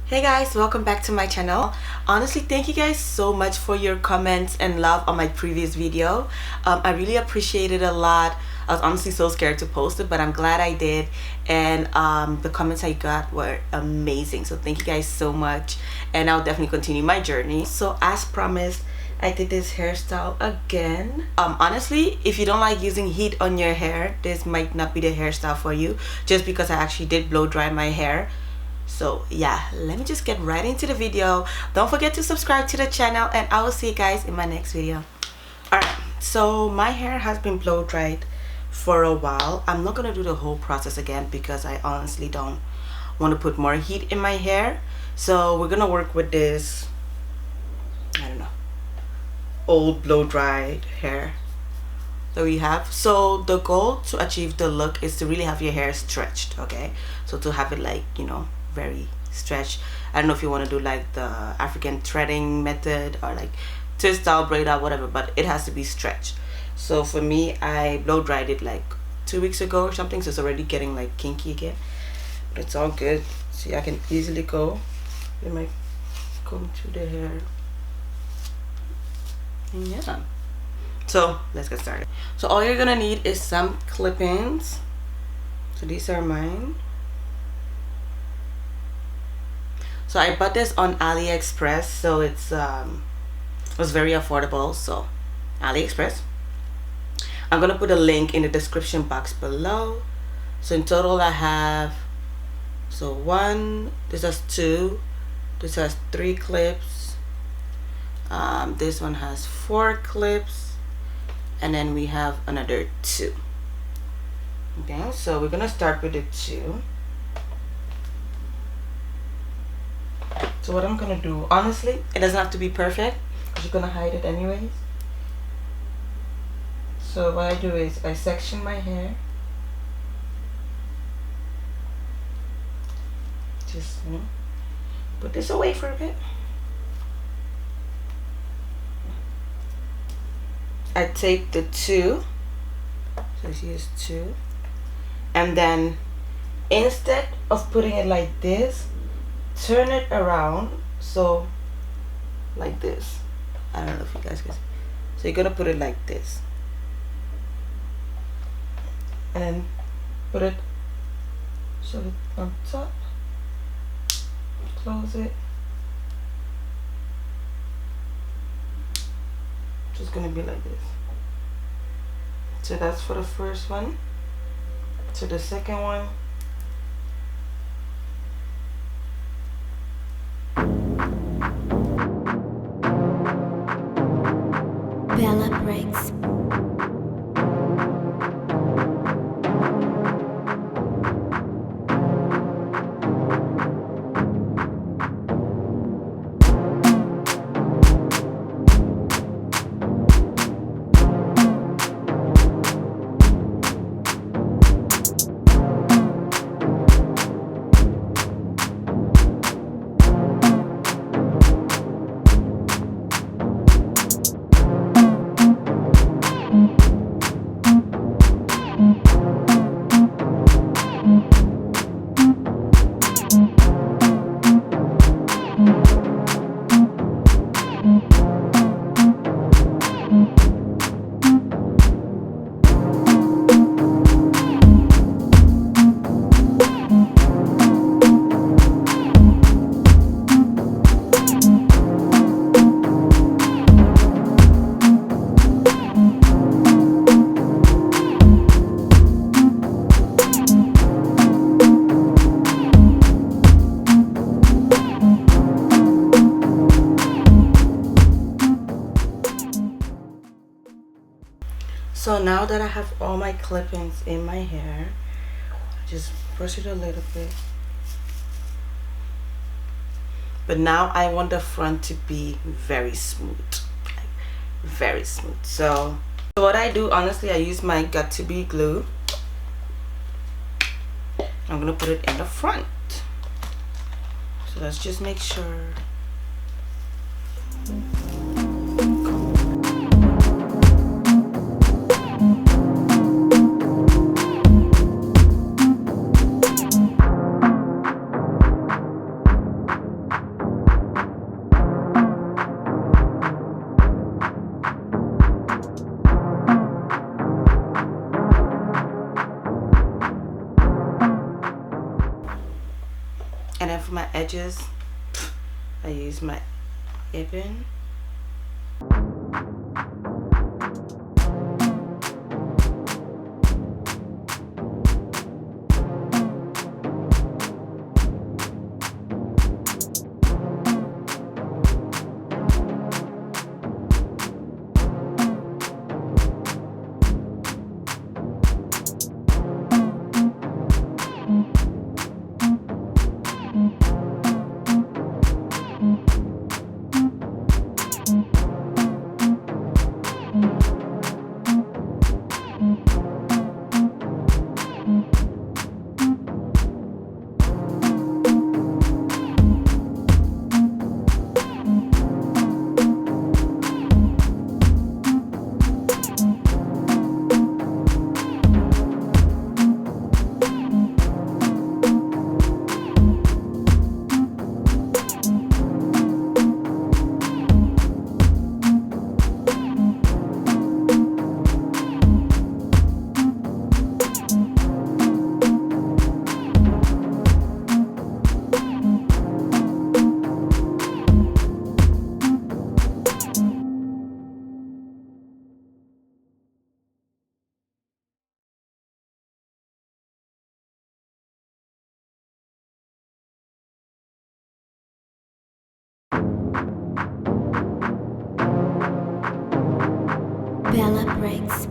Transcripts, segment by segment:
Hey guys, welcome back to my channel. Honestly, thank you guys so much for your comments and love on my previous video. I really appreciate it a lot. I was honestly so scared to post it, but I'm glad I did. And the comments I got were amazing. So thank you guys so much. And I'll definitely continue my journey. So as promised, I did this hairstyle again. Honestly, if you don't like using heat on your hair, this might not be the hairstyle for you, just because I actually did blow dry my hair. So yeah, let me just get right into the video. Don't forget to subscribe to the channel, and I will see you guys in my next video. Alright, so my hair has been blow dried for a while. I'm not gonna do the whole process again because I honestly don't want to put more heat in my hair. So we're gonna work with this, I don't know, old blow dried hair that we have. So the goal to achieve the look is to really have your hair stretched, okay? So to have it like, you know, very stretched. I don't know if you want to do like the African threading method or like twist out, braid out, whatever, but it has to be stretched. So for me, I blow dried it like 2 weeks ago or something, so it's already getting like kinky again, but it's all good. See, I can easily go with my comb through the hair, and yeah. So let's get started. So all you're gonna need is some clip-ins. So these are mine. So I bought this on AliExpress, so it was very affordable. So AliExpress. I'm gonna put a link in the description box below. So in total I have, so one, this has two, this has 3 clips, this one has 4 clips, and then we have another 2. Okay, so we're gonna start with the 2. So what I'm gonna do, honestly, it doesn't have to be perfect because you're gonna hide it anyways. So what I do is I section my hair, just put this away for a bit. I take the 2, so here's 2, and then instead of putting it like this, turn it around, so like this. I don't know if you guys can see. So you're gonna put it like this, and then put it, shove it on top, close it. Just gonna be like this. So that's for the first one. So the second one, Bella Briggs. so now that I have all my clip-ins in my hair, I just brush it a little bit. But now I want the front to be very smooth, like very smooth. So what I do, honestly, I use my got2b glue. I'm gonna put it in the front. So let's just make sure. then for my edges, I use my Ibn. Bella Breaks.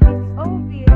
It's obvious.